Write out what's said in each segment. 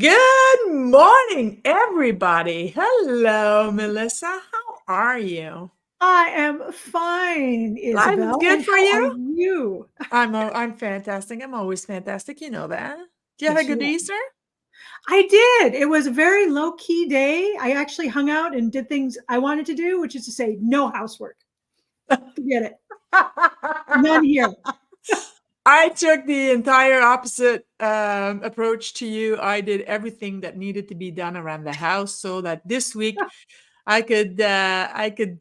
Good morning, everybody. Hello, Melissa. How are you? I am fine, Life is Isabel. good And for how are you? you? I'm fantastic. I'm always fantastic. You know that. Do you have a Yes, good you are. Easter? I did. It was a very low key day. I actually hung out and did things I wanted to do, which is to say, no housework. Forget it. None here. I took the entire opposite approach to you. I did everything that needed to be done around the house so that this week I could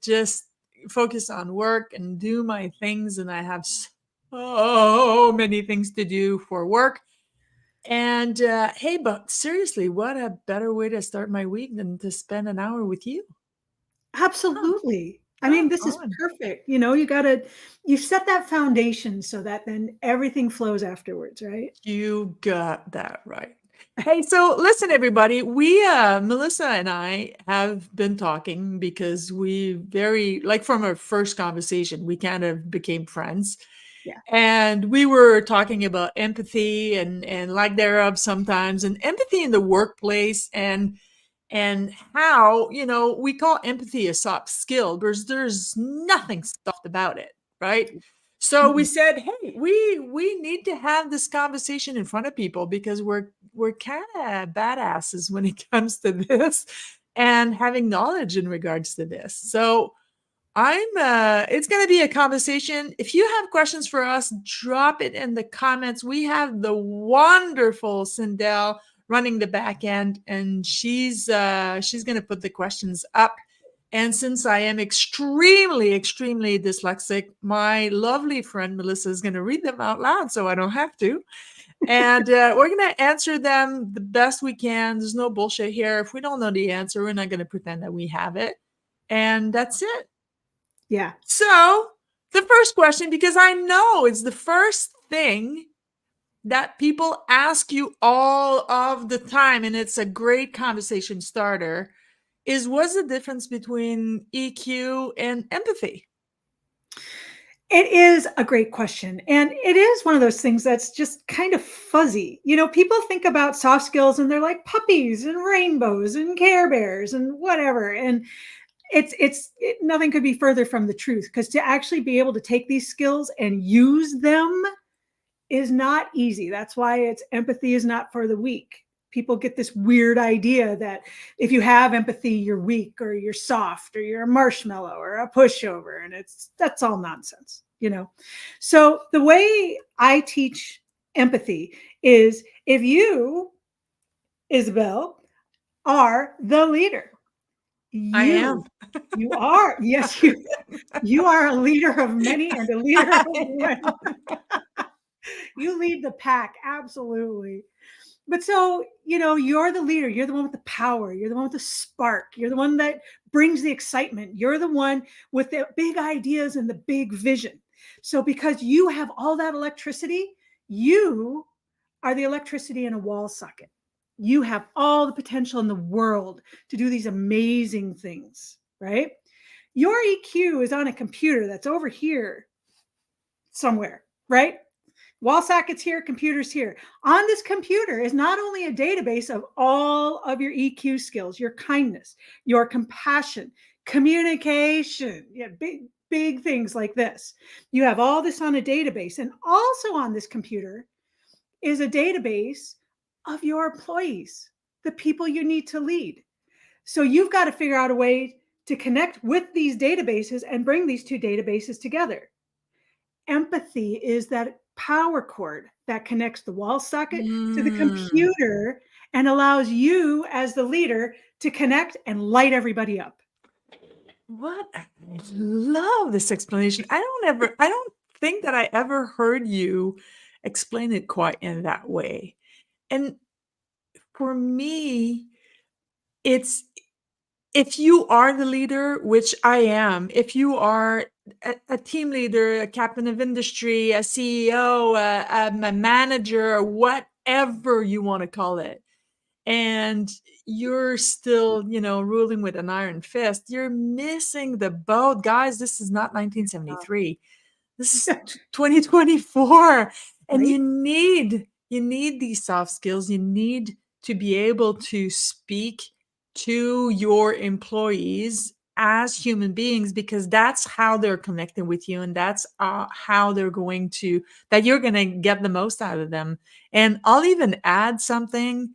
just focus on work and do my things, and I have so many things to do for work. And hey, but seriously, what a better way to start my week than to spend an hour with you? Come, Absolutely. I mean, come this is on. perfect. You set that foundation so that then everything flows afterwards, right? You got that right. Hey, so listen, everybody. Melissa and I have been talking because we like from our first conversation, we kind of became friends. Yeah. And we were talking about empathy and lack thereof sometimes, and empathy in the workplace, and how, we call empathy a soft skill. There's nothing soft about it, right? So we Mm-mm. said, hey, we need to have this conversation in front of people because we're kind of badasses when it comes to this and having knowledge in regards to this. So it's going to be a conversation. If you have questions for us, drop it in the comments. We have the wonderful Sindel running the back end, and she's going to put the questions up. And since I am extremely, extremely dyslexic, my lovely friend Melissa is going to read them out loud so I don't have to. And we're going to answer them the best we can. There's no bullshit here. If we don't know the answer, we're not going to pretend that we have it. And that's it. Yeah. So, the first question, because I know it's the first thing that people ask you all of the time, and it's a great conversation starter, is what's the difference between EQ and empathy? It is a great question. And it is one of those things that's just kind of fuzzy. People think about soft skills and they're like puppies and rainbows and Care Bears and whatever. And nothing could be further from the truth, because to actually be able to take these skills and use them is not easy. That's why it's empathy is not for the weak. People get this weird idea that if you have empathy, you're weak or you're soft or you're a marshmallow or a pushover. And that's all nonsense. So the way I teach empathy is, if you, Isabel, are the leader, I am. you are, yes, you are a leader of many and a leader of one. You lead the pack, absolutely. But so, you're the leader, you're the one with the power, you're the one with the spark, you're the one that brings the excitement, you're the one with the big ideas and the big vision. So because you have all that electricity, you are the electricity in a wall socket. You have all the potential in the world to do these amazing things, right? Your EQ is on a computer that's over here somewhere, right? Wall sockets here, computers here. On this computer is not only a database of all of your EQ skills, your kindness, your compassion, communication, yeah, big things like this. You have all this on a database. And also on this computer is a database of your employees, the people you need to lead. So you've got to figure out a way to connect with these databases and bring these two databases together. Empathy is that power cord that connects the wall socket to the Mm, computer and allows you as the leader to connect and light everybody up. what? I love this explanation. I don't think that I ever heard you explain it quite in that way. And for me, it's if you are the leader, which I am, if you are a team leader, a captain of industry, a CEO, a manager, or whatever you want to call it, and you're still, ruling with an iron fist, you're missing the boat. Guys, this is not 1973. This is 2024. And Right? you need these soft skills. You need to be able to speak to your employees as human beings, because that's how they're connecting with you, and that's how they're going to that you're going to get the most out of them. And I'll even add something.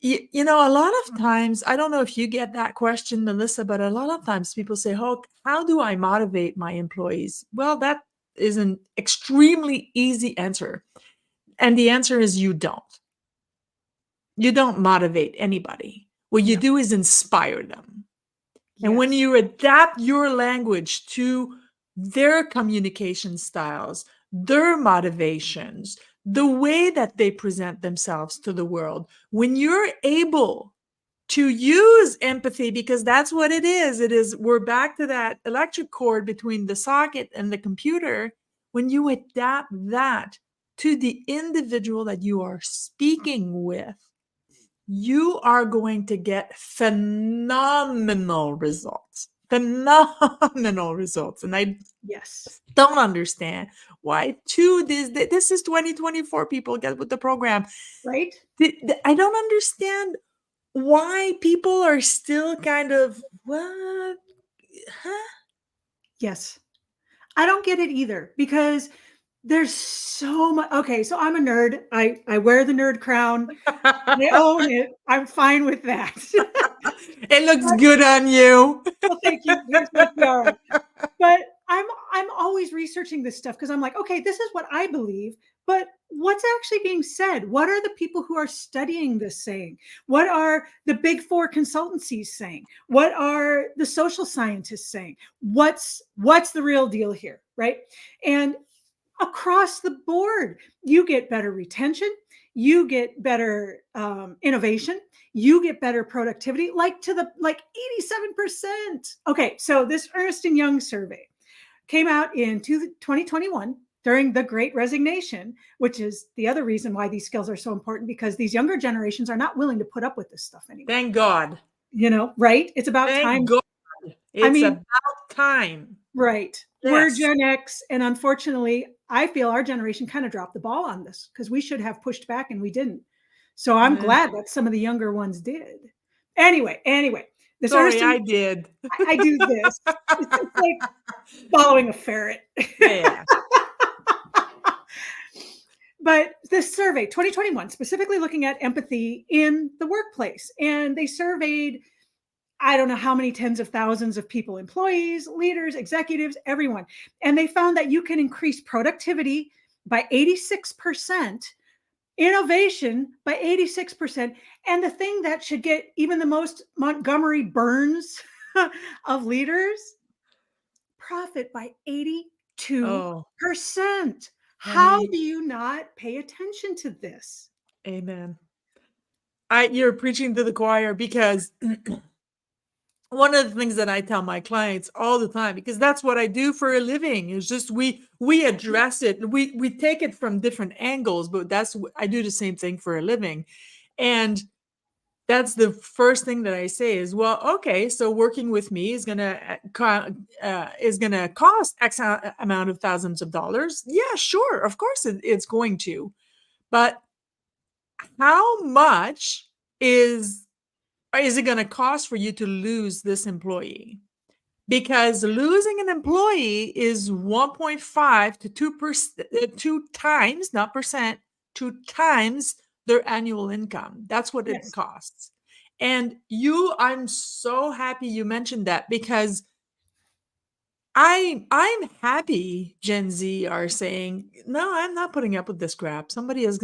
A lot of times, I don't know if you get that question, Melissa, but a lot of times people say, "Oh, how do I motivate my employees?" Well, that is an extremely easy answer. And the answer is you don't. You don't motivate anybody. What you No. do is inspire them. And when Yes. you adapt your language to their communication styles, their motivations, the way that they present themselves to the world, when you're able to use empathy, because that's what it is, we're back to that electric cord between the socket and the computer. When you adapt that to the individual that you are speaking with, you are going to get phenomenal results. Phenomenal results. And I Yes. don't understand why this is 2024, people get with the program. Right? I don't understand why people are still kind of, what? Huh? Yes. I don't get it either because there's so much. Okay, so I'm a nerd. I wear the nerd crown. I own it. I'm fine with that. It looks But, good on you. well, thank you. Here's my tiara. But I'm always researching this stuff because I'm like, okay, this is what I believe, but what's actually being said? What are the people who are studying this saying? What are the big four consultancies saying? What are the social scientists saying? What's the real deal here, right? And across the board, you get better retention, you get better innovation, you get better productivity, like 87%. Okay, so this Ernst & Young survey came out in 2021 during the Great Resignation, which is the other reason why these skills are so important, because these younger generations are not willing to put up with this stuff anymore. Thank God. Right? It's about Thank time. God. I It's mean, about time. right. We're Yes. Gen X, and unfortunately, I feel our generation kind of dropped the ball on this because we should have pushed back and we didn't. So I'm Mm. glad that some of the younger ones did. Anyway, this Sorry, Ernst, I did. I do this. It's like following a ferret. Yeah. But this survey, 2021, specifically looking at empathy in the workplace, and they surveyed, I don't know how many tens of thousands of people, employees, leaders, executives, everyone. And they found that you can increase productivity by 86%, innovation by 86%. And the thing that should get even the most Montgomery Burns of leaders, profit by 82%. Oh, How honey, do you not pay attention to this? amen. You're preaching to the choir, because one of the things that I tell my clients all the time, because that's what I do for a living, is just we address it. We take it from different angles, but I do the same thing for a living. And that's the first thing that I say is, well, okay, so working with me is gonna cost X amount of thousands of dollars. Yeah, sure, of course it's going to, but how much is it going to cost for you to lose this employee? Because losing an employee is 1.5 to 2%, 2 times, not percent, 2 times their annual income. That's what it Yes. costs. And I'm so happy you mentioned that, because I'm happy Gen Z are saying, no, I'm not putting up with this crap. Somebody is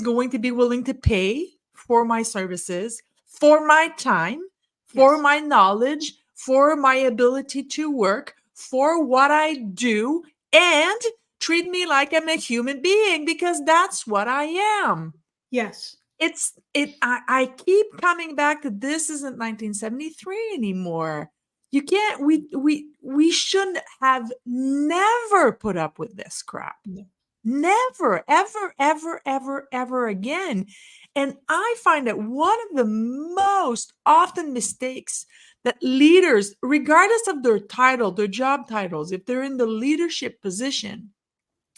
going to be willing to pay for my services, for my time, for Yes. my knowledge, for my ability to work, for what I do, and treat me like I'm a human being, because that's what I am. Yes. I keep coming back to, this isn't 1973 anymore. You can't we shouldn't have never put up with this crap. No. Never, ever, ever, ever, ever again. And I find that one of the most often mistakes that leaders, regardless of their title, their job titles, if they're in the leadership position,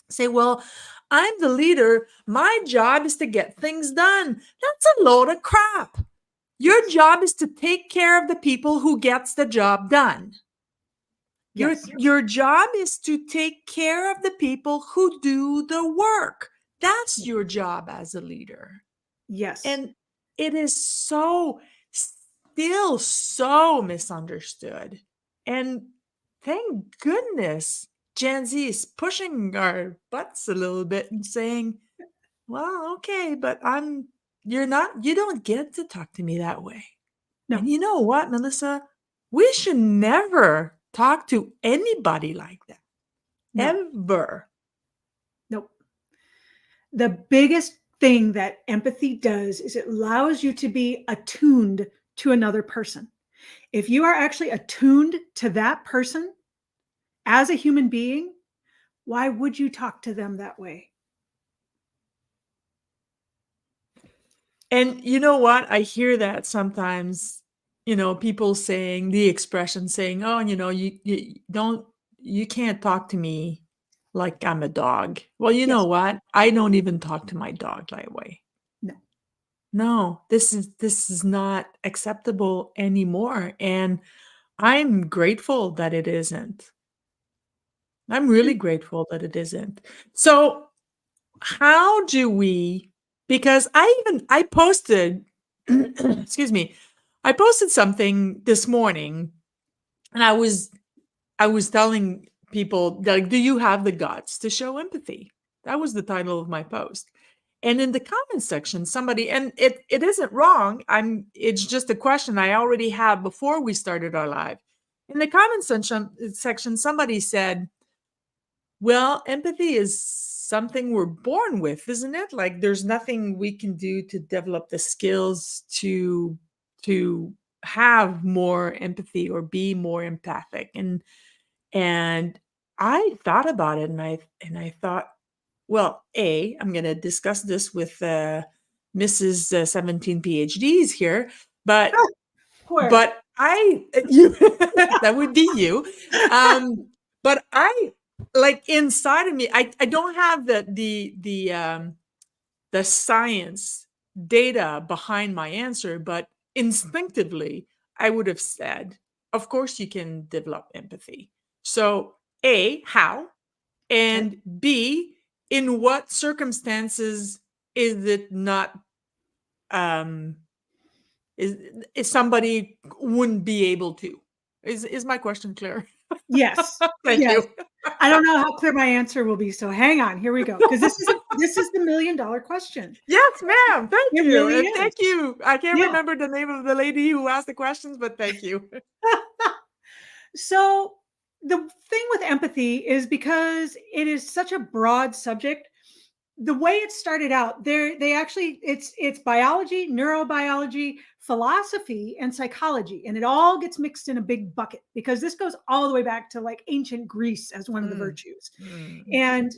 say, well, I'm the leader. My job is to get things done. That's a load of crap. Your Yes. job is to take care of the people who gets the job done. Yes. Your job is to take care of the people who do the work. That's your job as a leader. Yes. And it is so still so misunderstood. And thank goodness Gen Z is pushing our butts a little bit and saying, well, okay, but you don't get to talk to me that way. No. And you know what, Melissa? We should never talk to anybody like that. No. Ever. Nope. The biggest thing that empathy does is it allows you to be attuned to another person. If you are actually attuned to that person as a human being, why would you talk to them that way? And you know what? I hear that sometimes, people saying the expression saying, oh, you can't talk to me like I'm a dog. Well, you know Yes. what? I don't even talk to my dog that way. No. No, this is not acceptable anymore. And I'm grateful that it isn't. I'm really grateful that it isn't. So, how do we, because I posted, excuse me, I posted something this morning and I was telling people, like, do you have the guts to show empathy? That was the title of my post. And in the comment section, somebody, and it isn't wrong. It's just a question I already had before we started our live. In the comment section, somebody said, well, empathy is something we're born with, isn't it? Like there's nothing we can do to develop the skills to have more empathy or be more empathic. And I thought about it and I thought, well, I'm going to discuss this with Mrs. 17 PhDs here, but Where? but I you that would be you. But I like inside of me, I don't have the science data behind my answer, but instinctively I would have said, of course you can develop empathy. So A, how? Okay. And B, in what circumstances is it not um is somebody wouldn't be able to? Is my question clear? Yes. Thank Yes. you. I don't know how clear my answer will be. So hang on. Here we go. Because this is the $1,000,000 question. Yes, ma'am. Thank It you. really And is. thank you. I can't Yeah. remember the name of the lady who asked the questions, but thank you. So the thing with empathy is because it is such a broad subject, the way it started out, they actually it's biology, neurobiology, philosophy, and psychology, and it all gets mixed in a big bucket because this goes all the way back to like ancient Greece as one of the Mm, virtues. mm. And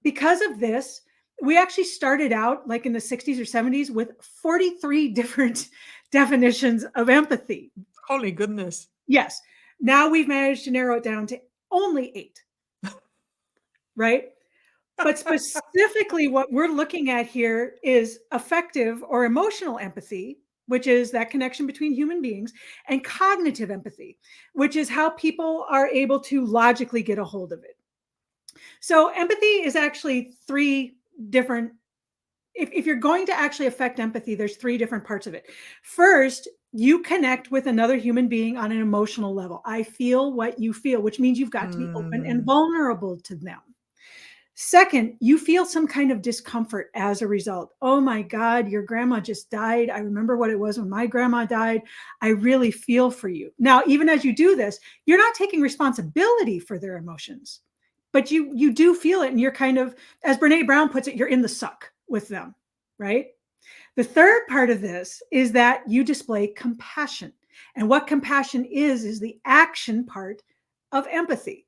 because of this, we actually started out like in the 60s or 70s with 43 different definitions of empathy. Holy goodness. Yes. Now we've managed to narrow it down to only 8, right? But specifically, what we're looking at here is affective or emotional empathy, which is that connection between human beings, and cognitive empathy, which is how people are able to logically get a hold of it. So, empathy is actually 3 different. If you're going to actually affect empathy, there's 3 different parts of it. First, you connect with another human being on an emotional level. I feel what you feel, which means you've got to be open and Mm, vulnerable to them. Second, you feel some kind of discomfort as a result. Oh my God, your grandma just died. I remember what it was when my grandma died. I really feel for you. Now, even as you do this, you're not taking responsibility for their emotions, but you do feel it. And you're kind of, as Brene Brown puts it, you're in the suck with them, right? The third part of this is that you display compassion. And what compassion is the action part of empathy.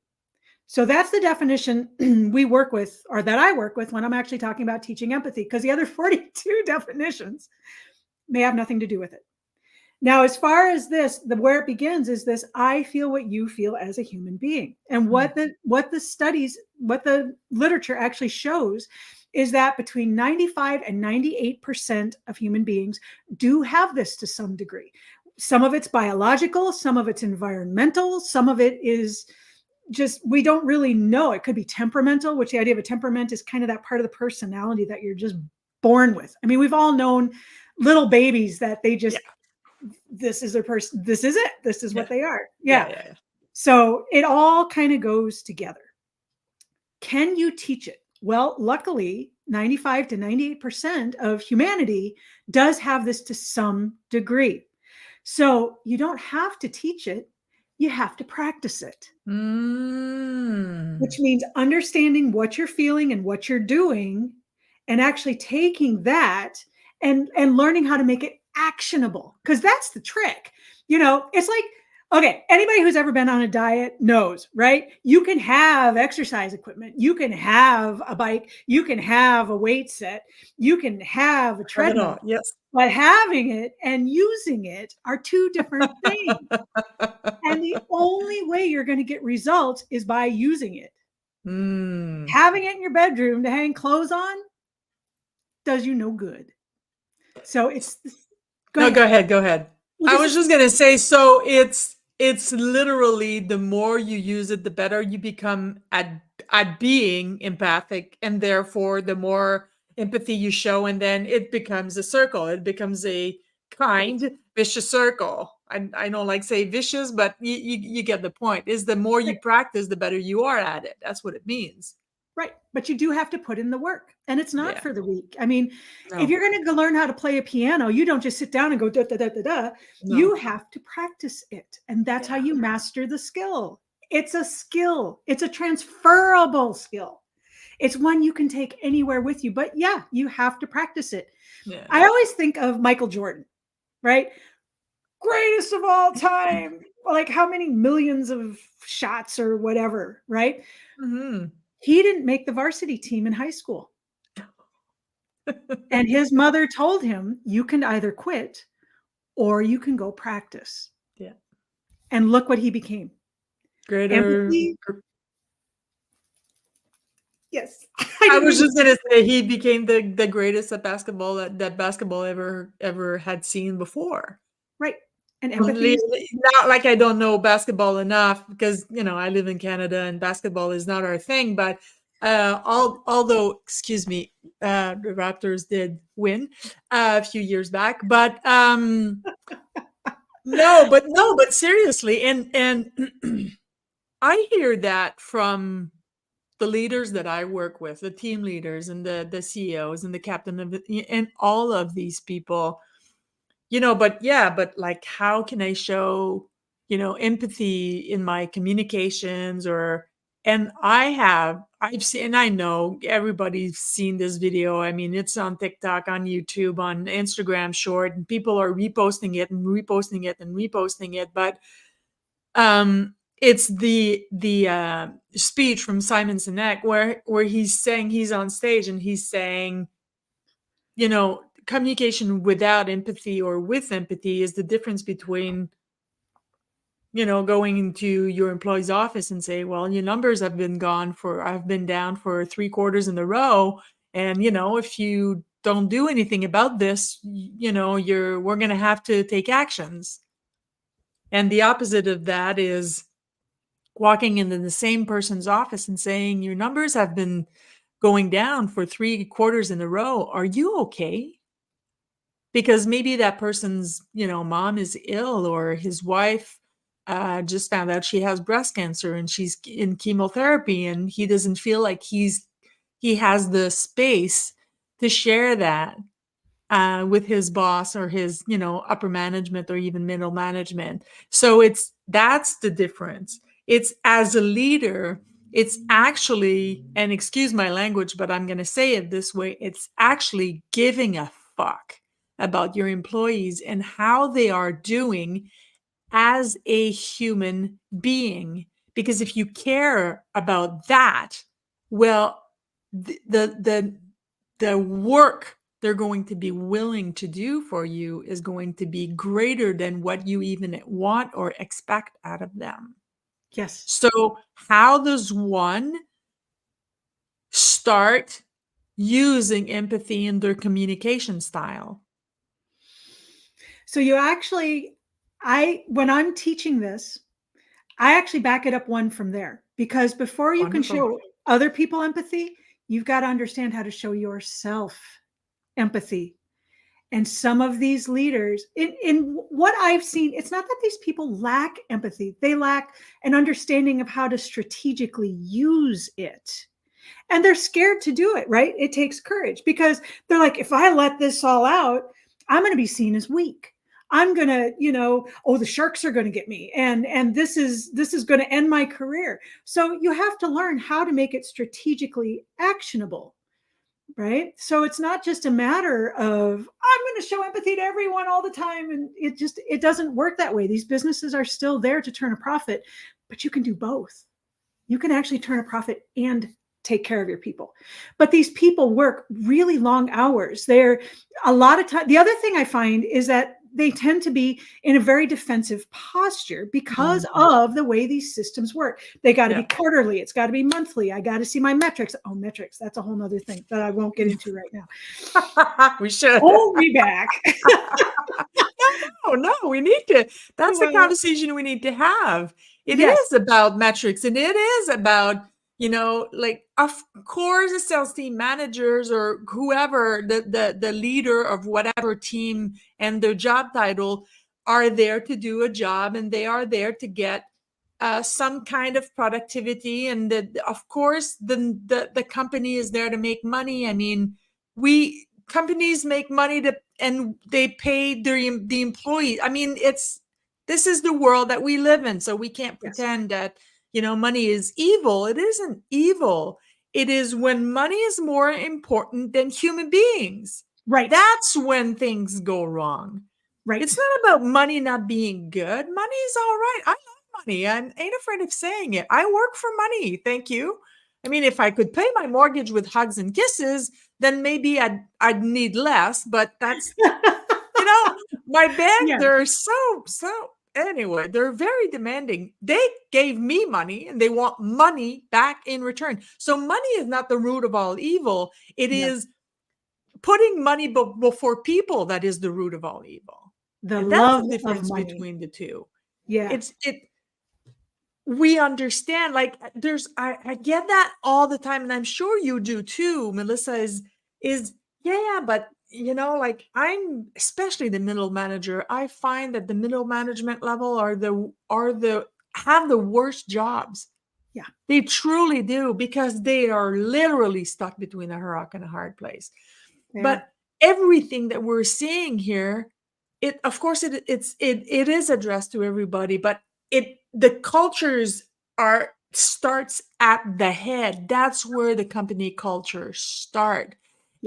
So that's the definition we work with, or that I work with when I'm actually talking about teaching empathy, because the other 42 definitions may have nothing to do with it. Now, as far as this, where it begins is this: I feel what you feel as a human being. And Mm. what the studies, what the literature actually shows is that between 95 and 98% of human beings do have this to some degree. Some of it's biological, some of it's environmental, some of it is just, we don't really know. It could be temperamental, which the idea of a temperament is kind of that part of the personality that you're just born with. I mean, we've all known little babies that they Yeah. just, this is their person, this is it, this is what Yeah. they are. Yeah. Yeah. Yeah. So it all kind of goes together. Can you teach it? Well, luckily, 95 to 98% of humanity does have this to some degree. So you don't have to teach it, you have to practice it, Mm. which means understanding what you're feeling and what you're doing, and actually taking that and learning how to make it actionable, because that's the trick. It's like, okay, anybody who's ever been on a diet knows, right? You can have exercise equipment, you can have a bike, you can have a weight set, you can have a Have it all. treadmill, Yes. but having it and using it are two different things. And the only way you're going to get results is by using it. Mm. Having it in your bedroom to hang clothes on does you no good. So it's, go No, ahead. go ahead. Go ahead. Well, I this was is, just gonna say, so it's literally the more you use it, the better you become at being empathic, and therefore the more empathy you show, and then it becomes a circle. It becomes a right, kind vicious circle. I don't like say vicious, but you get the point. Is the more you right, practice, the better you are at it. That's what it means. right. But you do have to put in the work, and it's not Yeah. for the weak. I mean, if No. you're going to learn how to play a piano, you don't just sit down and go da da da da da. No. You have to practice it, and that's how Yeah. you master the skill. It's a skill. It's a transferable skill. It's one you can take anywhere with you. But yeah, you have to practice it. Yeah. I always think of Michael Jordan, right? Greatest of all time. Like how many millions of shots or whatever, right? Hmm. He didn't make the varsity team in high school. And his mother told him, you can either quit or you can go practice. Yeah. And look what he became. Greater. Empathy. Yes. I I didn't was mean to. just gonna say he became the greatest at basketball that basketball ever had seen before. Right. And Well, empathy is, not like I don't know basketball enough because I live in Canada and basketball is not our thing. But although excuse me, the Raptors did win a few years back, but no, but seriously, and I hear that from the leaders that I work with, the team leaders and the CEOs and the captain of and all of these people, but yeah, but like how can I show, empathy in my communications and I've seen, and I know everybody's seen this video. I mean, it's on TikTok, on YouTube, on Instagram short, and people are reposting it and reposting it and reposting it. But it's the speech from Simon Sinek where he's saying he's on stage and he's saying, communication without empathy or with empathy is the difference between, going into your employee's office and say, well, your numbers have been down for 3 quarters in a row. And, if you don't do anything about this, we're going to have to take actions. And the opposite of that is walking into the same person's office and saying, your numbers have been going down for 3 quarters in a row. Are you okay? Because maybe that person's, mom is ill or his wife just found out she has breast cancer and she's in chemotherapy and he doesn't feel like he has the space to share that with his boss or his, upper management or even middle management. So that's the difference. It's as a leader, it's actually, and excuse my language, but I'm going to say it this way, it's actually giving a fuck about your employees and how they are doing as a human being. Because if you care about that, well, the work they're going to be willing to do for you is going to be greater than what you even want or expect out of them. Yes. So, how does one start using empathy in their communication style? So you actually, when I'm teaching this, I actually back it up one from there, because before you can Wonderful. show other people empathy, you've got to understand how to show yourself empathy. And some of these leaders, in what I've seen, it's not that these people lack empathy, they lack an understanding of how to strategically use it. And they're scared to do it, right? It takes courage, because they're like, if I let this all out, I'm going to be seen as weak. I'm going to, oh, the sharks are going to get me, and this is going to end my career. So you have to learn how to make it strategically actionable, right? So it's not just a matter of, I'm going to show empathy to everyone all the time, and it doesn't work that way. These businesses are still there to turn a profit, but you can do both. You can actually turn a profit and take care of your people. But these people work really long hours. They're a lot of time. The other thing I find is that they tend to be in a very defensive posture because Mhm. of the way these systems work. They got to be Yeah. quarterly. It's got to be monthly. I got to see my metrics. Oh, metrics. That's a whole nother thing that I won't get into right now. We should. Hold me back. No, no, we need to. That's the Well, conversation we need to have. It yes, is about metrics, and it is about, like, of course, the sales team managers or whoever, the leader of whatever team and their job title are there to do a job, and they are there to get some kind of productivity. And of course, the company is there to make money. I mean, we companies make money and they pay the employees. I mean, this is the world that we live in, so we can't yes, pretend that money is evil. It isn't evil. It is when money is more important than human beings. right, That's when things go wrong. right. It's not about money not being good. Money is all right. I love money. I ain't afraid of saying it. I work for money. Thank you. I mean, if I could pay my mortgage with hugs and kisses, then maybe I'd need less. But that's, you know, my bank, Yes, they're so anyway, they're very demanding. They gave me money and they want money back in return. So money is not the root of all evil. It no, is putting money before people that is the root of all evil. the And that's love the of difference money. between the two. Yeah, It we understand, like, I get that all the time, and I'm sure you do too, Melissa, is yeah, but like, I'm especially the middle manager. I find that the middle management level are the have the worst jobs. yeah, They truly do, because they are literally stuck between a rock and a hard place. they But are. everything that we're seeing here, it of course it is addressed to everybody, but the cultures are starts at the head. That's where the company culture start.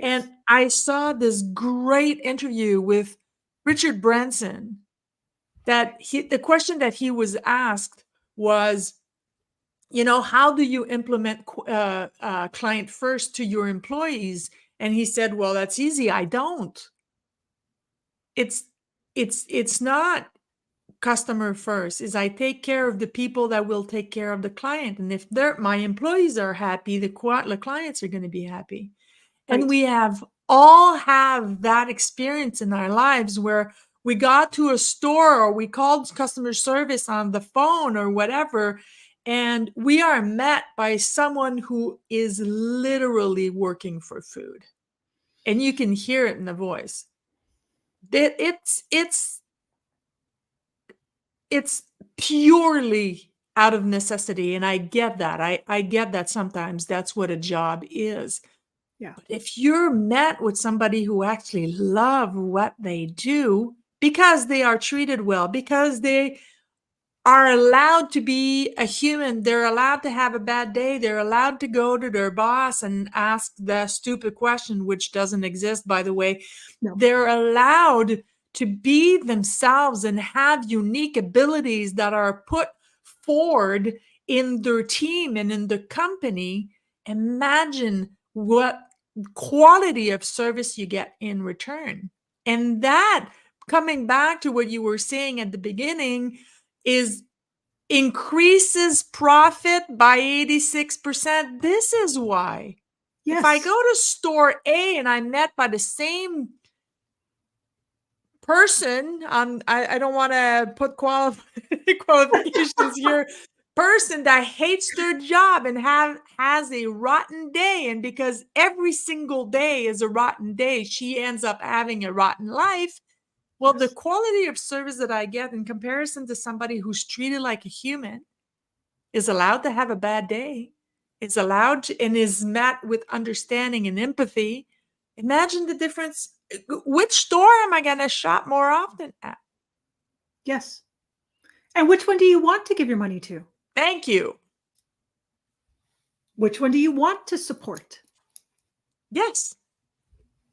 And Yes. I saw this great interview with Richard Branson, that the question that he was asked was, how do you implement client first to your employees? And he said, well, that's easy. I don't. It's it's not customer first. Is I take care of the people that will take care of the client. And if my employees are happy, the clients are going to be happy. And Right. we all have that experience in our lives where we got to a store or we called customer service on the phone or whatever, and we are met by someone who is literally working for food. And you can hear it in the voice. It's purely out of necessity. And I get that. I get that sometimes that's what a job is. Yeah. But if you're met with somebody who actually love what they do, because they are treated well, because they are allowed to be a human, they're allowed to have a bad day, they're allowed to go to their boss and ask the stupid question, which doesn't exist, by the way. No. They're allowed to be themselves and have unique abilities that are put forward in their team and in the company. Imagine what quality of service you get in return. And that, coming back to what you were saying at the beginning, is increases profit by 86%. This is why. If I Yes. go to store A and I'm met by the same person, I don't want to put qualifications here, person that hates their job and has a rotten day, and because every single day is a rotten day, she ends up having a rotten life. Well, the Yes. quality of service that I get in comparison to somebody who's treated like a human, is allowed to have a bad day, is allowed to, and is met with understanding and empathy. Imagine the difference. Which store am I going to shop more often at? Yes. And which one do you want to give your money to? Thank you. Which one do you want to support? Yes.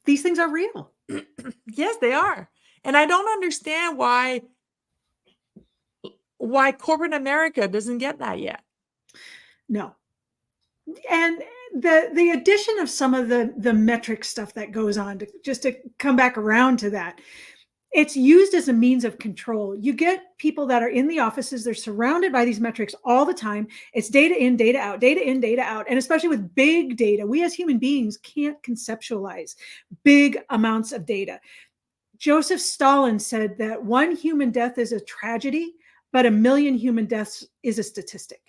These things are real. Yes, they are. And I don't understand why corporate America doesn't get that yet. No. And the addition of some of the metric stuff that goes on, to just to come back around to that, it's used as a means of control. You get people that are in the offices, they're surrounded by these metrics all the time. It's data in, data out, data in, data out. And especially with big data, we as human beings can't conceptualize big amounts of data. Joseph Stalin said that one human death is a tragedy, but a million human deaths is a statistic.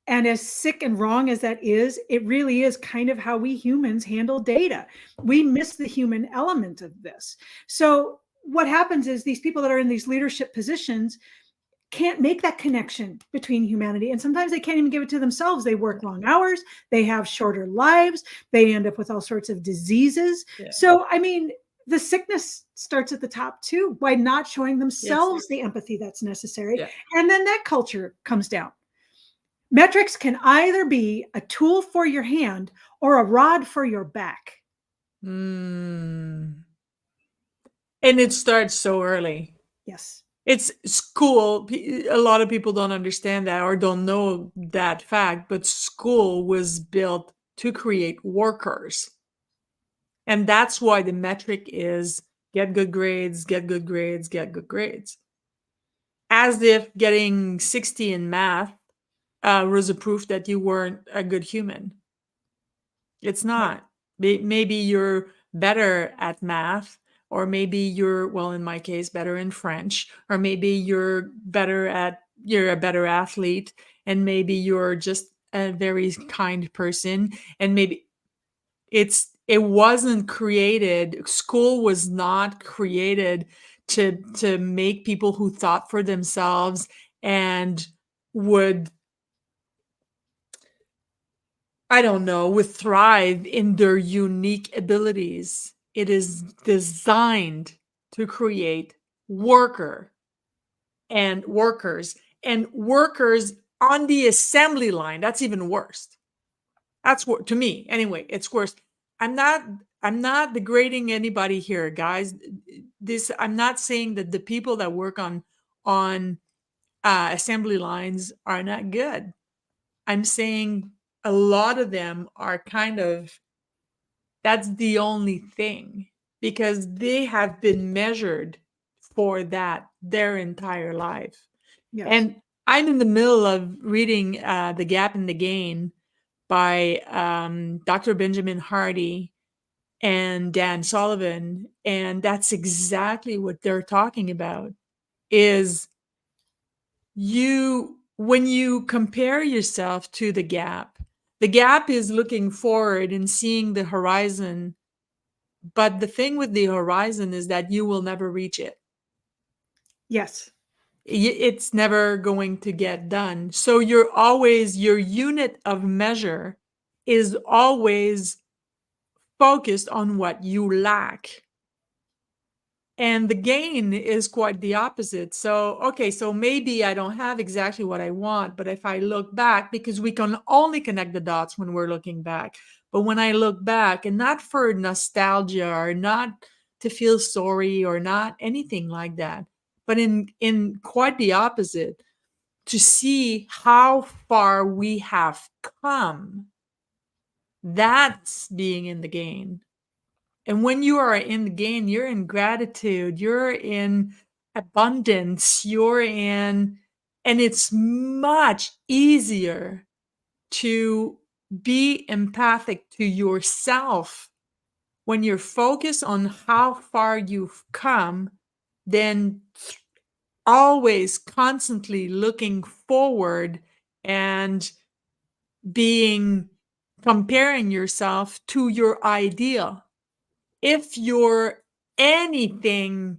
And as sick and wrong as that is, it really is kind of how we humans handle data. We miss the human element of this. So what happens is these people that are in these leadership positions can't make that connection between humanity. And sometimes they can't even give it to themselves. They work long hours, they have shorter lives, they end up with all sorts of diseases. Yeah. So, I mean, the sickness starts at the top too, by not showing themselves the empathy that's necessary. Yeah. And then that culture comes down. Metrics can either be a tool for your hand or a rod for your back. And it starts so early. Yes. It's school. A lot of people don't understand that or don't know that fact, but school was built to create workers. And that's why the metric is get good grades, get good grades, get good grades. As if getting 60 in math was a proof that you weren't a good human. It's not. Maybe you're better at math, or maybe you're, well, in my case, better in French, or maybe you're a better athlete, and maybe you're just a very kind person, and maybe it wasn't created, school was not created to make people who thought for themselves and would, I don't know, would thrive in their unique abilities. It is designed to create workers and workers on the assembly line. That's even worse. That's what, to me, anyway, it's worse. I'm not degrading anybody here, guys. I'm not saying that the people that work on assembly lines are not good. I'm saying a lot of them are kind of, that's the only thing, because they have been measured for that their entire life. Yes. And I'm in the middle of reading The Gap and the Gain by Dr. Benjamin Hardy and Dan Sullivan. And that's exactly what they're talking about, is when you compare yourself to the gap is looking forward and seeing the horizon, but the thing with the horizon is that you will never reach it. Yes. It's never going to get done. So your unit of measure is always focused on what you lack. And the gain is quite the opposite. So, okay, so maybe I don't have exactly what I want, but if I look back, because we can only connect the dots when we're looking back. But when I look back, and not for nostalgia or not to feel sorry or not anything like that, but in quite the opposite, to see how far we have come, That's being in the gain. And when you are in the gain, you're in gratitude, you're in abundance, and it's much easier to be empathic to yourself when you're focused on how far you've come than always constantly looking forward and being comparing yourself to your ideal. If you're anything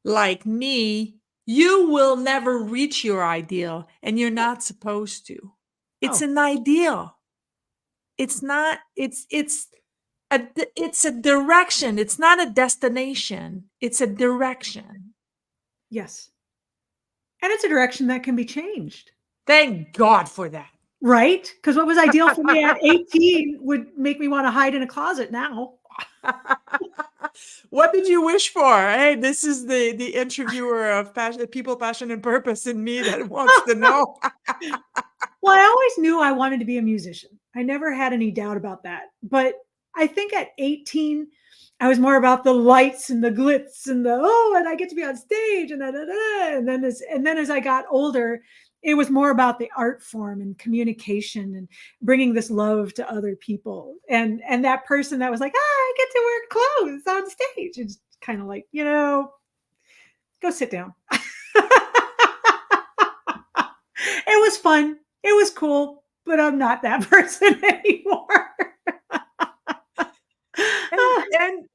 like me, you will never reach your ideal, and you're not supposed to. It's Oh, an ideal. It's not, it's a direction. It's not a destination. It's a direction. yes. And it's a direction that can be changed. Thank God for that. Right? Because what was ideal for me at 18 would make me want to hide in a closet now. What did you wish for? Hey, this is the interviewer of passion, people, passion, and purpose in me that wants to know. Well, I always knew I wanted to be a musician. I never had any doubt about that. But I think at 18, I was more about the lights and the glitz and and I get to be on stage and and then as I got older, it was more about the art form and communication and bringing this love to other people. And that person that was like, I get to wear clothes on stage. It's kind of like, go sit down. It was fun. It was cool, but I'm not that person anymore. And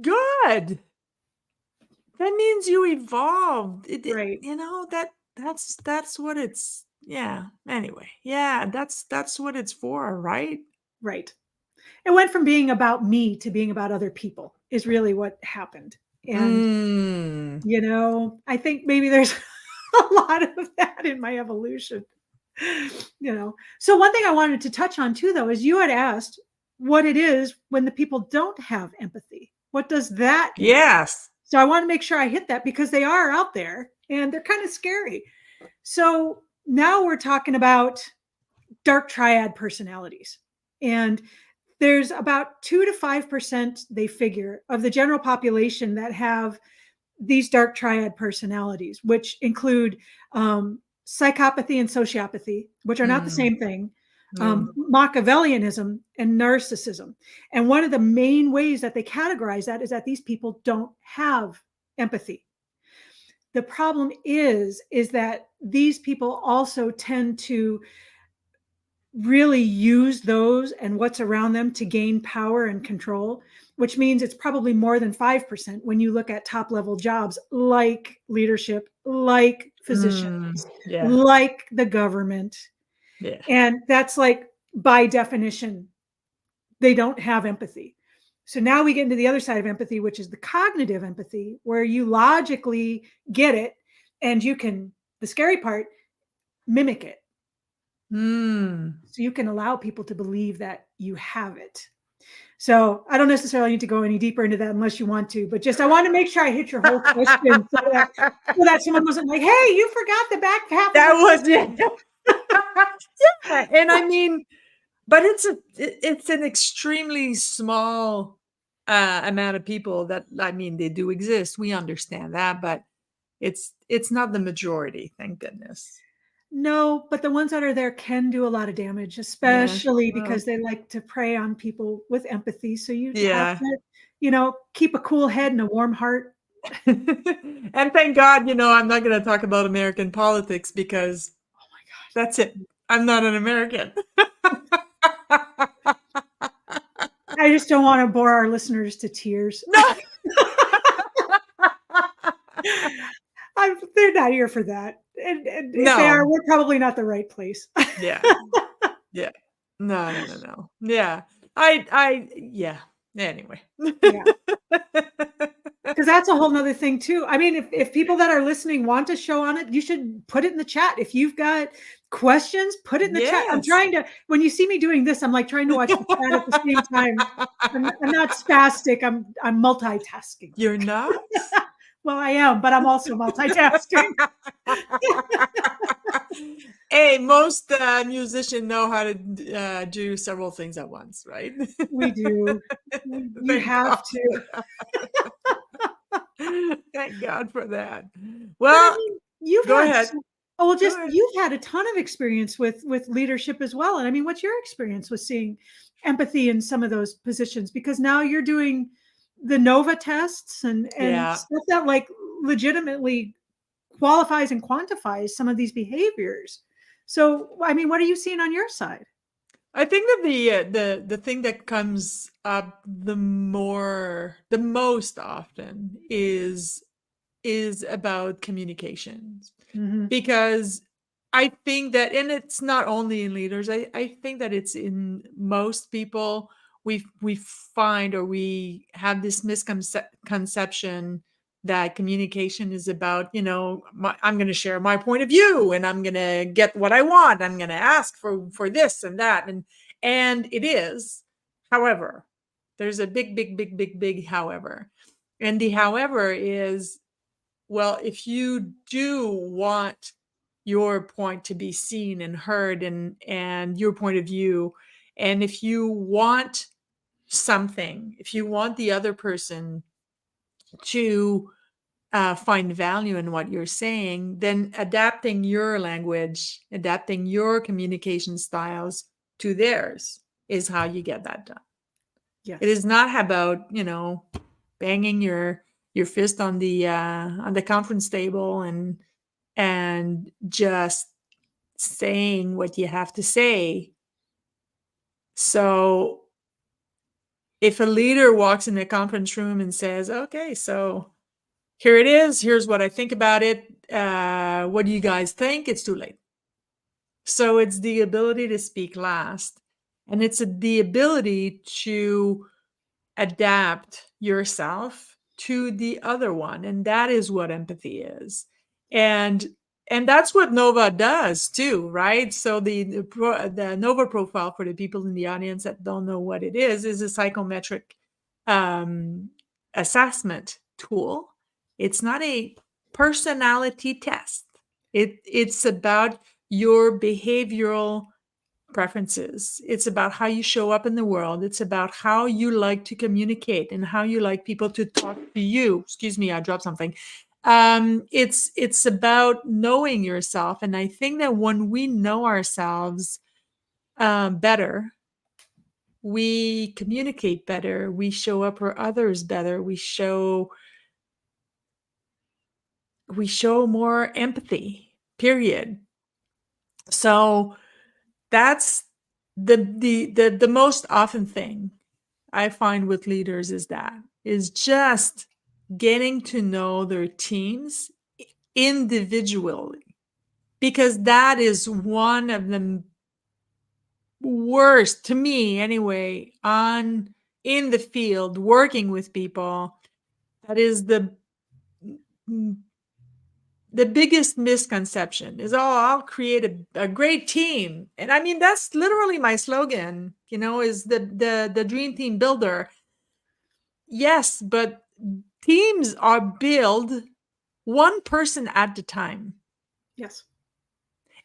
good. That means you evolved. Right, That's what it's. Yeah. Anyway, yeah, that's what it's for, right? right. It went from being about me to being about other people is really what happened. And, Mm. I think maybe there's a lot of that in my evolution. So one thing I wanted to touch on too, though, is you had asked what it is when the people don't have empathy. What does that mean? Yes. So I want to make sure I hit that because they are out there and they're kind of scary. So now we're talking about dark triad personalities. And there's about 2 to 5%, they figure, of the general population that have these dark triad personalities, which include psychopathy and sociopathy, which are not the Mm. same thing, No. Machiavellianism and narcissism. And one of the main ways that they categorize that is that these people don't have empathy. The problem is that these people also tend to really use those and what's around them to gain power and control, which means it's probably more than 5% when you look at top level jobs like leadership, like physicians, Yeah. like the government. Yeah. And that's like by definition, they don't have empathy. So now we get into the other side of empathy, which is the cognitive empathy, where you logically get it and you can, the scary part, mimic it. Mm. So you can allow people to believe that you have it. So I don't necessarily need to go any deeper into that unless you want to, but just I want to make sure I hit your whole question so that someone wasn't like, hey, you forgot the back half That of was it. Yeah, and I mean, but it's an extremely small amount of people that, I mean, they do exist. We understand that, but it's not the majority, thank goodness. No, but the ones that are there can do a lot of damage, Yeah. especially Well, because they like to prey on people with empathy. So you have yeah. to, keep a cool head and a warm heart. And thank God, I'm not going to talk about American politics because Oh my God. that's it. I'm not an American. I just don't want to bore our listeners to tears. No. They're not here for that. And if they are, No. we're probably not the right place. Yeah. Yeah. No. Yeah. Yeah. Anyway. Yeah. Because that's a whole nother thing too. I mean, if people that are listening want to show on it, you should put it in the chat. If you've got questions, put it in the chat. I'm Yes. trying to, when you see me doing this, I'm like trying to watch the chat at the same time. I'm not spastic. I'm multitasking. You're not? Well, I am, but I'm also multitasking. Hey, most musicians know how to do several things at once, right? We do. You Thank have God to. for that. Thank God for that. But I Well, mean, you've go had ahead. oh, well, Go just ahead. you've had a ton of experience with leadership as well. And I mean, what's your experience with seeing empathy in some of those positions? Because now you're doing the Nova tests and Yeah. stuff that like legitimately qualifies and quantifies some of these behaviors. So, I mean, what are you seeing on your side? I think that the thing that comes up the most often is about communications. Hmm. Because I think that, and it's not only in leaders, I think that it's in most people. We find, or we have this misconception that communication is about, I'm going to share my point of view and I'm going to get what I want. I'm going to ask for this and that. And it is. However, there's a big however. And the however is, well, if you do want your point to be seen and heard, and your point of view, and if you want something, if you want the other person to find value in what you're saying, then adapting your language, adapting your communication styles to theirs is how you get that done. It Yes. is not about, banging your fist on the conference table and just saying what you have to say. So if a leader walks in a conference room and says, okay, so here it is, here's what I think about it, what do you guys think? It's too late. So it's the ability to speak last, and it's the ability to adapt yourself to the other one, and that is what empathy is. And that's what Nova does too, right? So the Nova profile, for the people in the audience that don't know what it is a psychometric um, assessment tool. It's not a personality test. It's about your behavioral preferences. It's about how you show up in the world. It's about how you like to communicate and how you like people to talk to you. Excuse me, I dropped something. It's about knowing yourself, and I think that when we know ourselves better, we communicate better. We show up for others better. We show more empathy. Period. So that's the most often thing I find with leaders is just getting to know their teams individually, because that is one of the worst, to me anyway, on in the field working with people. That is the biggest misconception is, oh, I'll create a great team. And I mean, that's literally my slogan, is the dream team builder. Yes, but teams are built one person at a time. Yes.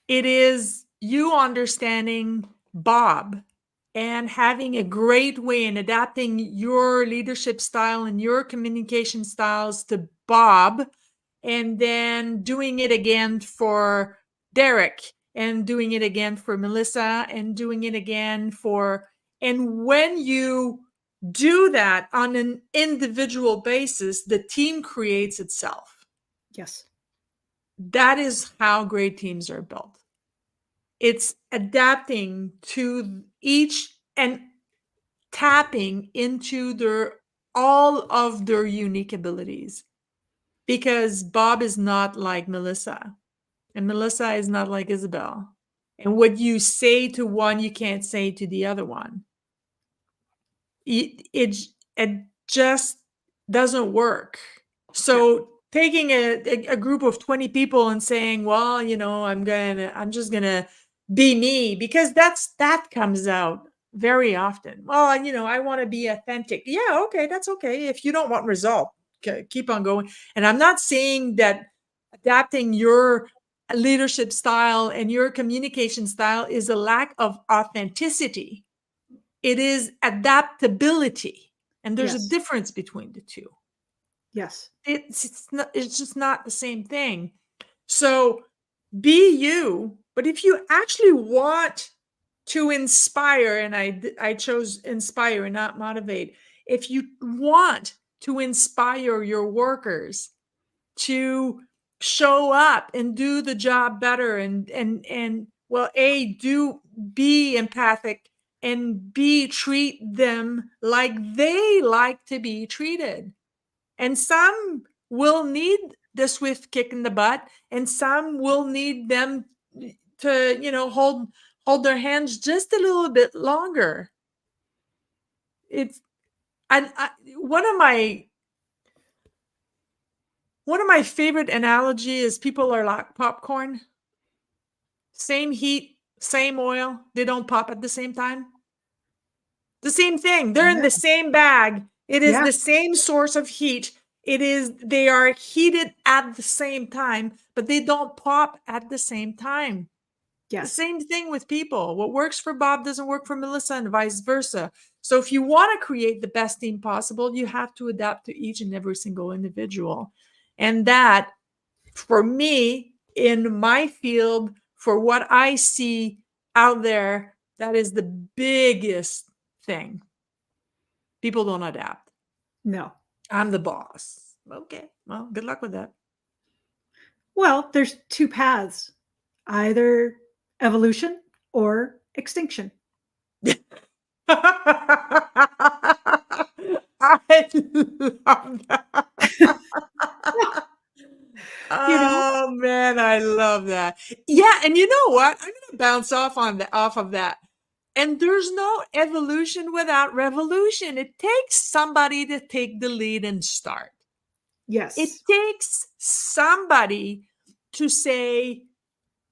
It is you understanding Bob and having a great way in adapting your leadership style and your communication styles to Bob, and then doing it again for Derek, and doing it again for Melissa, and doing it again and when you do that on an individual basis, the team creates itself. Yes. That is how great teams are built. It's adapting to each and tapping into all of their unique abilities, because Bob is not like Melissa, and Melissa is not like Isabel. And what you say to one, you can't say to the other one. It just doesn't work. Yeah. So taking a group of 20 people and saying, well, I'm just gonna be me, because that comes out very often. Well, I want to be authentic. Yeah, okay, that's okay. If you don't want result, keep on going. And I'm not saying that adapting your leadership style and your communication style is a lack of authenticity. It is adaptability. And there's a Yes. difference between the two. Yes. It's just not the same thing. So be you, but if you actually want to inspire, and I chose inspire and not motivate. If you want to inspire your workers to show up and do the job better, and well, A, do be empathic, and B, treat them like they like to be treated. And some will need the swift kick in the butt, and some will need them to, hold their hands just a little bit longer. It's I one of my favorite analogy is people are like popcorn. Same heat, same oil. They don't pop at the same time. The same thing. They're in Yeah. the same bag. It is Yeah. the same source of heat. They are heated at the same time, but they don't pop at the same time. The Yes. same thing with people. What works for Bob doesn't work for Melissa, and vice versa. So if you want to create the best team possible, you have to adapt to each and every single individual. And that, for me, in my field, for what I see out there, that is the biggest thing. People don't adapt. No. I'm the boss. Okay, well, good luck with that. Well, there's two paths, either evolution or extinction. I love that. You know? Oh man, I love that. Yeah, and you know what? I'm gonna bounce off of that. And there's no evolution without revolution. It takes somebody to take the lead and start. It Yes. takes somebody to say,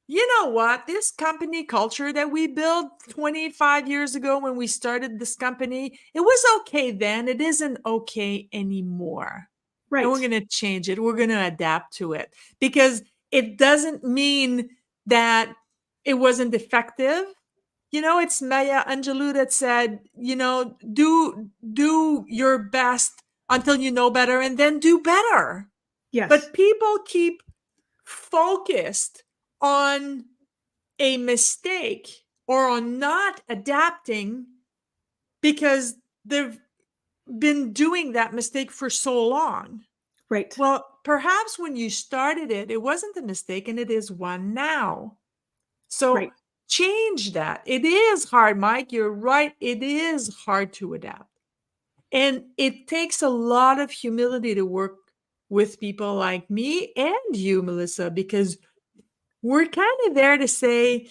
you know what, this company culture that we built 25 years ago when we started this company, it was okay then. It isn't okay anymore. And we're Right. going to change it. We're going to adapt to it, because it doesn't mean that it wasn't effective. It's Maya Angelou that said, do your best until you know better, and then do better. Yes. But people keep focused on a mistake or on not adapting because they've been doing that mistake for so long. Right. Well, perhaps when you started it, it wasn't a mistake, and it is one now. So Right. change that. It is hard, Mike. You're right. It is hard to adapt. And it takes a lot of humility to work with people like me and you, Melissa, because we're kind of there to say,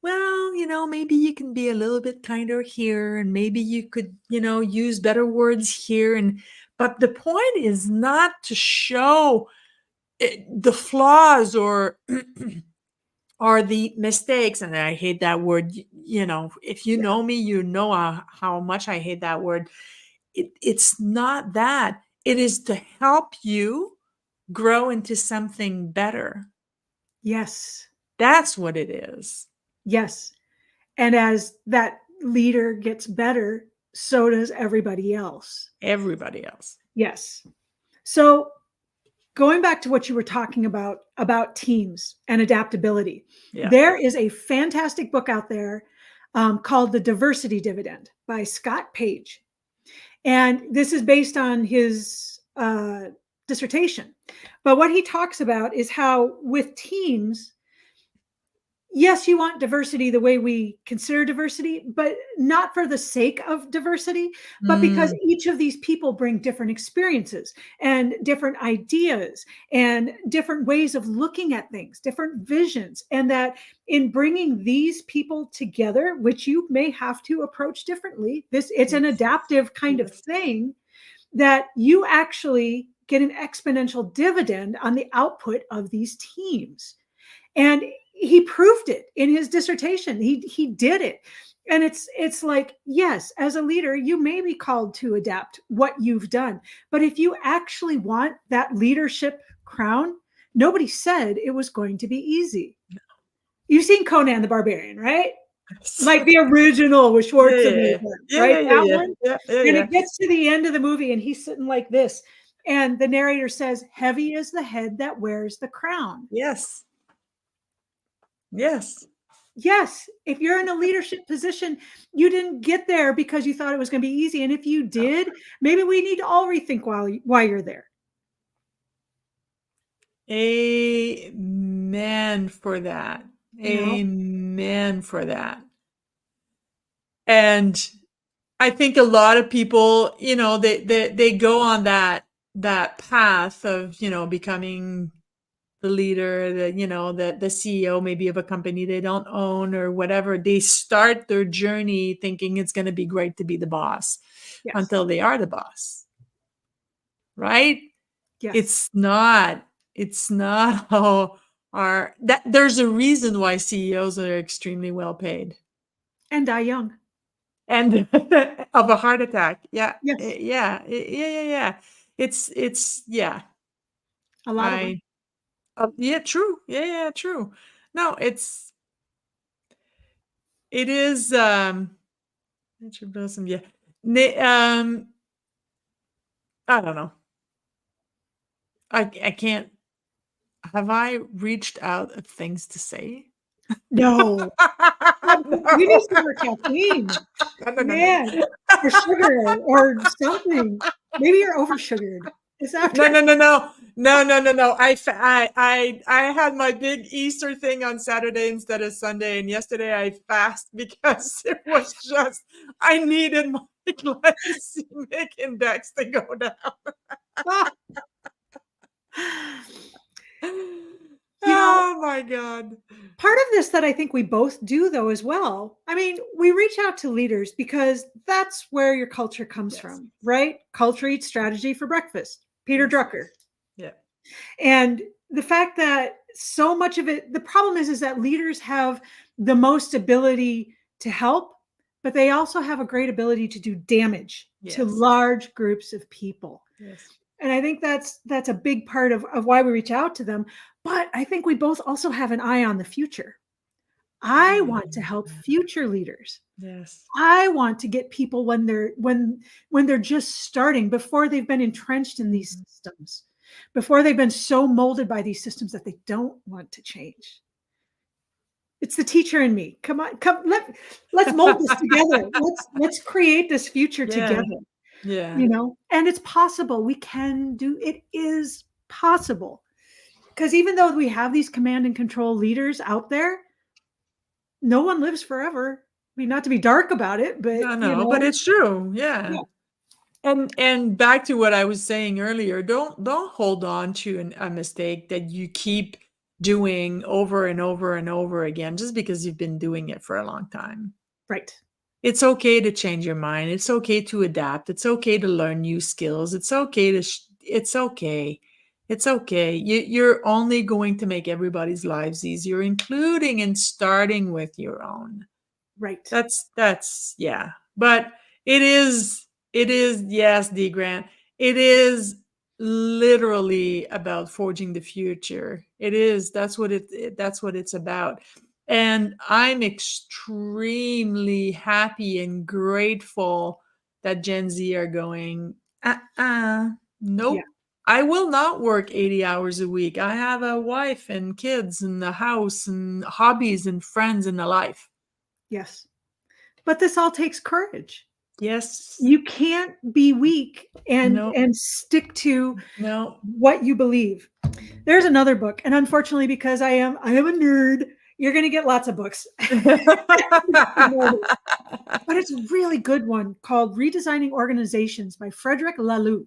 well, maybe you can be a little bit kinder here, and maybe you could, use better words here. But the point is not to show the flaws or or the mistakes. And I hate that word. If you Yeah. know me, you know how much I hate that word. It's not that. It is to help you grow into something better. Yes. That's what it is. Yes. And as that leader gets better, so does everybody else. Everybody else. Yes. So going back to what you were talking about teams and adaptability, Yeah. there is a fantastic book out there called The Diversity Dividend by Scott Page. And this is based on his dissertation. But what he talks about is how with teams, yes, you want diversity the way we consider diversity, but not for the sake of diversity, but because Mm, each of these people bring different experiences and different ideas and different ways of looking at things, different visions. And that in bringing these people together, which you may have to approach differently, it's an yes. adaptive kind of Yes. thing, that you actually get an exponential dividend on the output of these teams. And he proved it in his dissertation. He did it. And it's like, yes, as a leader, you may be called to adapt what you've done. But if you actually want that leadership crown nobody said it was going to be easy. You've seen Conan the Barbarian, right? Like the original with Yeah, yeah, Schwarzenegger, yeah, right? yeah, yeah, That yeah, one. yeah, yeah, And yeah. it gets to the end of the movie and he's sitting like this. And the narrator says, heavy is the head that wears the crown. Yes, yes. Yes, if you're in a leadership position, you didn't get there because you thought it was going to be easy. And if you did, maybe we need to all rethink why you're there. Amen for that. You know, Amen for that. And I think a lot of people, they go on that path of, becoming the leader, the CEO maybe of a company they don't own or whatever. They start their journey thinking it's going to be great to be the boss yes, until they are the boss, right? yes, It's not how that there's a reason why CEOs are extremely well paid and die young. and of a heart attack. Yeah. Yes, Yeah. It's yeah. a lot of them. I Yeah, true. Yeah, true. No, it is Nature Blossom, yeah. I don't know. I can't have I reached out of things to say? No, you need No. some more caffeine, No. man, or sugar or something. Maybe you're over sugared. It's No, after. no, no, no. No, no, no, no. I had my big Easter thing on Saturday instead of Sunday, and yesterday I fast because it was just I needed my glycemic index to go down. You know, Oh my God. part of this that I think we both do, though, as well. I mean, we reach out to leaders because that's where your culture comes Yes. from, right? Culture eats strategy for breakfast. Peter Yes. Drucker. Yeah. And the fact that so much of it, the problem is that leaders have the most ability to help, but they also have a great ability to do damage to Yes. large groups of people. Yes. And I think that's a big part of why we reach out to them. But I think we both also have an eye on the future. I want to help Mm. future leaders. Yes. I want to get people when they're just starting, before they've been entrenched in these Mhm. systems, before they've been so molded by these systems that they don't want to change. It's the teacher in me. Come on, let's mold this together. Let's create this future Yeah. together. Yeah. And it's possible. We can do it. Is possible, because even though we have these command and control leaders out there, no one lives forever. I mean, not to be dark about it, but No, no, but it's true. Yeah. yeah, And back to what I was saying earlier, don't hold on to a mistake that you keep doing over and over and over again just because you've been doing it for a long time. right. It's okay to change your mind. It's okay to adapt. It's okay to learn new skills. It's okay it's okay. It's okay. You're only going to make everybody's lives easier, including and starting with your own. Right. That's yeah. But it is yes, D Grant. It is literally about forging the future. It is. That's what it's about. And I'm extremely happy and grateful that Gen Z are going, Yeah. nope. I will not work 80 hours a week. I have a wife and kids and a house and hobbies and friends and a life. Yes. But this all takes courage. Yes. You can't be weak and No. stick to No. what you believe. There's another book, and unfortunately, because I am a nerd, you're going to get lots of books. But it's a really good one called Redesigning Organizations by Frederick Laloux.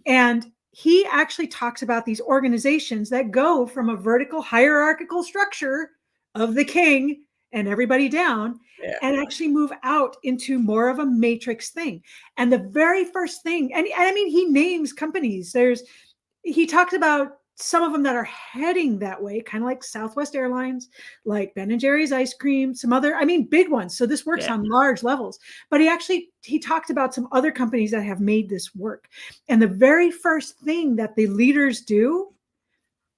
And he actually talks about these organizations that go from a vertical hierarchical structure of the king and everybody down, Yeah. and actually move out into more of a matrix thing. And the very first thing, and I mean, he names companies. He talks about some of them that are heading that way, kind of like Southwest Airlines, like Ben and Jerry's ice cream, some other, I mean, big ones. So this works Yeah. on large levels. But he talked about some other companies that have made this work. And the very first thing that the leaders do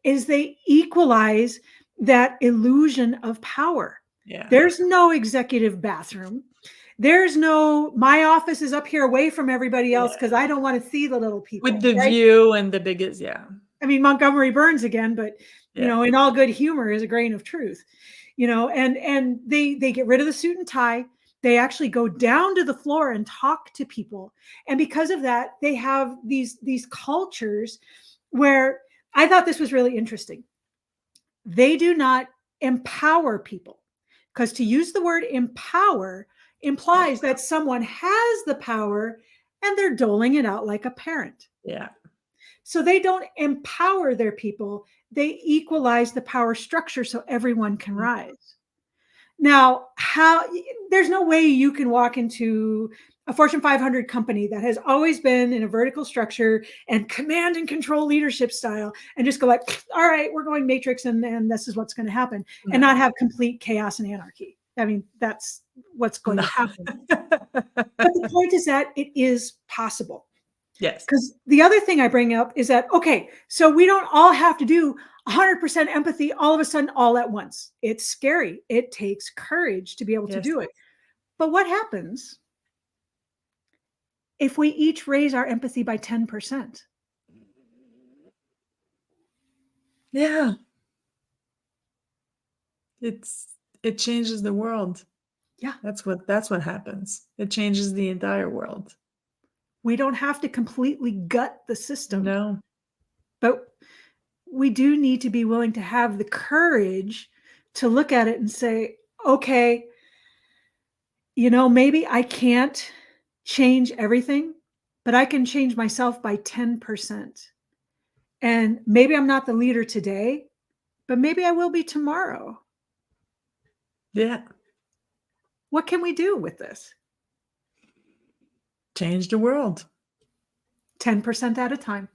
is they equalize that illusion of power. Yeah. There's no executive bathroom. There's no, my office is up here away from everybody else Yeah. because I don't want to see the little With people, the right? view and the biggest, yeah. I mean, Montgomery Burns again, but Yeah. in all good humor is a grain of truth, and they get rid of the suit and tie. They actually go down to the floor and talk to people. And because of that, they have these cultures where I thought this was really interesting. They do not empower people, because to use the word empower implies that someone has the power and they're doling it out like a parent. Yeah. So they don't empower their people, they equalize the power structure so everyone can rise. Now, how there's no way you can walk into a Fortune 500 company that has always been in a vertical structure and command and control leadership style and just go like, all right, we're going matrix and this is what's going to happen, and No. not have complete chaos and anarchy. I mean, that's what's going No. to happen. But the point is that it is possible. Yes. Because the other thing I bring up is that, okay, so we don't all have to do 100% empathy all of a sudden, all at once. It's scary. It takes courage to be able to Yes. do it. But what happens if we each raise our empathy by 10%? Yeah. It changes the world. Yeah. That's what happens. It changes the entire world. We don't have to completely gut the system, No. but we do need to be willing to have the courage to look at it and say, okay, maybe I can't change everything, but I can change myself by 10%. And maybe I'm not the leader today, but maybe I will be tomorrow. Yeah. What can we do with this? Change the world. 10% at a time.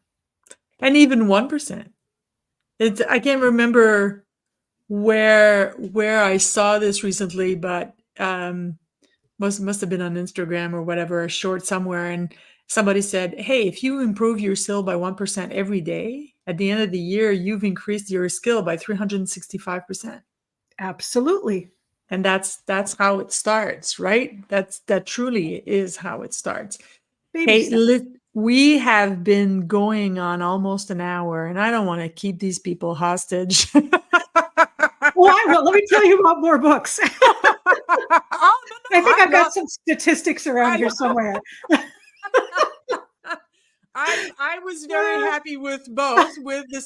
And even 1%. I can't remember where I saw this recently, but must have been on Instagram or whatever, a short somewhere, and somebody said, hey, if you improve your skill by 1% every day, at the end of the year you've increased your skill by 365%. Absolutely. And that's how it starts, right? That truly is how it starts. Baby Hey, steps. we have been going on almost an hour, and I don't want to keep these people hostage. Well, I will. Let me tell you about more books. Oh, no, I think I I've got love. some statistics around I here know. somewhere. I was very happy with both, with the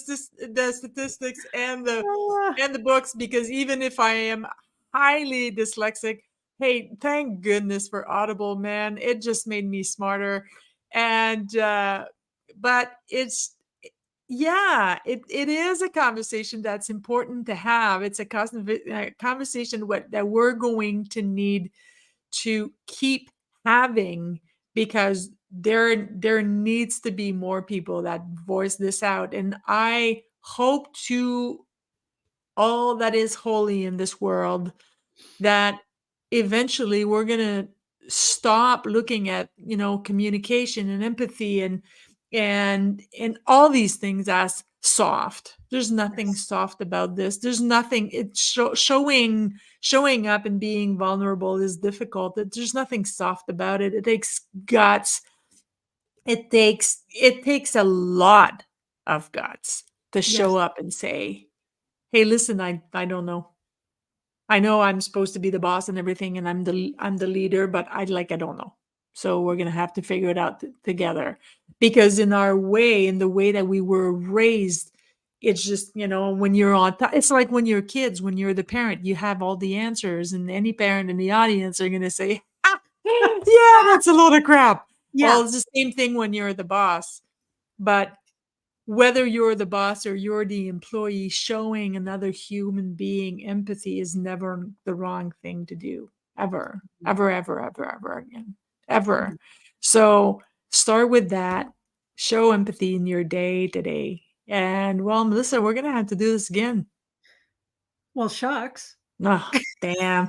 statistics and the books, because even if I am highly dyslexic, hey, thank goodness for Audible, man. It just made me smarter. And but it's yeah, it is a conversation that's important to have. It's a conversation that we're going to need to keep having, because there needs to be more people that voice this out. And I hope to all that is holy in this world that eventually we're going to stop looking at communication and empathy and all these things as soft. There's nothing Yes. soft about this. There's nothing. It's showing up and being vulnerable is difficult. There's nothing soft about it. It takes guts. It takes a lot of guts to show Yes. up and say, hey, listen, I don't know. I know I'm supposed to be the boss and everything, and I'm the leader, but I don't know. So we're gonna have to figure it out together, because in the way that we were raised, it's just when you're on top, it's like when you're kids, when you're the parent, you have all the answers, and any parent in the audience are gonna say, "Yeah, that's a load of crap." Well, Yeah. it's the same thing when you're the boss, but whether you're the boss or you're the employee, showing another human being empathy is never the wrong thing to do, ever, ever, ever, ever, ever again, ever. So start with that. Show empathy in your day to day. And well, Melissa, we're gonna have to do this again. Well, shucks. Oh, damn.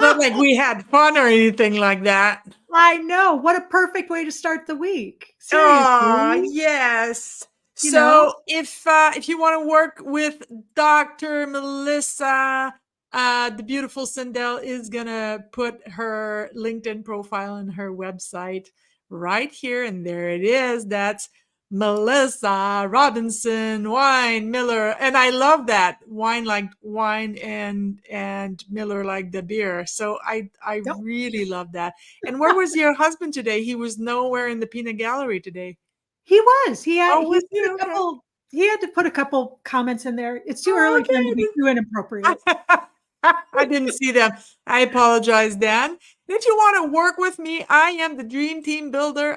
Not like we had fun or anything like that. I know. What a perfect way to start the week. Oh, Seriously. yes. you know? So if you want to work with Dr. Melissa, the beautiful Sindel is gonna put her LinkedIn profile and her website right here, and there it is. That's Melissa Robinson Wine Miller, and I love that wine like wine and Miller like the beer. So I Yep. really love that. And where was your husband today? He was nowhere in the peanut gallery today. He was. Oh, He was put he? a Okay. couple he had to put a couple comments in there. It's too Oh, early for them to be too inappropriate. okay. I didn't see them. I apologize, Dan. If you want to work with me, I am the dream team builder.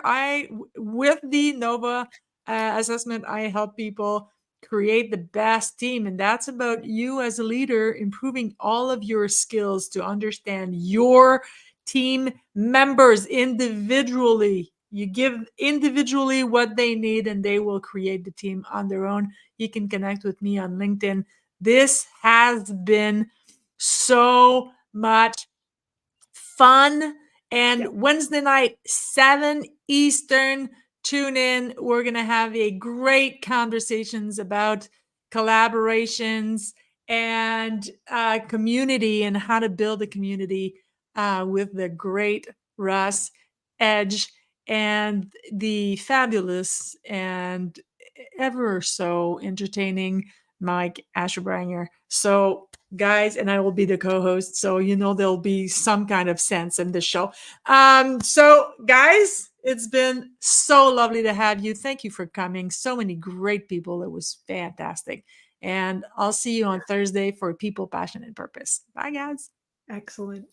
With the Nova assessment, I help people create the best team. And that's about you as a leader improving all of your skills to understand your team members individually. You give individually what they need, and they will create the team on their own. You can connect with me on LinkedIn. This has been so much fun. And Yep. Wednesday night, 7 Eastern, tune in. We're going to have a great conversations about collaborations and community and how to build a community with the great Russ Edge and the fabulous and ever so entertaining Mike Asherbranger. So guys, and I will be the co-host, so there'll be some kind of sense in this show. So guys, it's been so lovely to have you. Thank you for coming. So many great people. It was fantastic. And I'll see you on Thursday for People, Passion, and Purpose. Bye, guys. Excellent.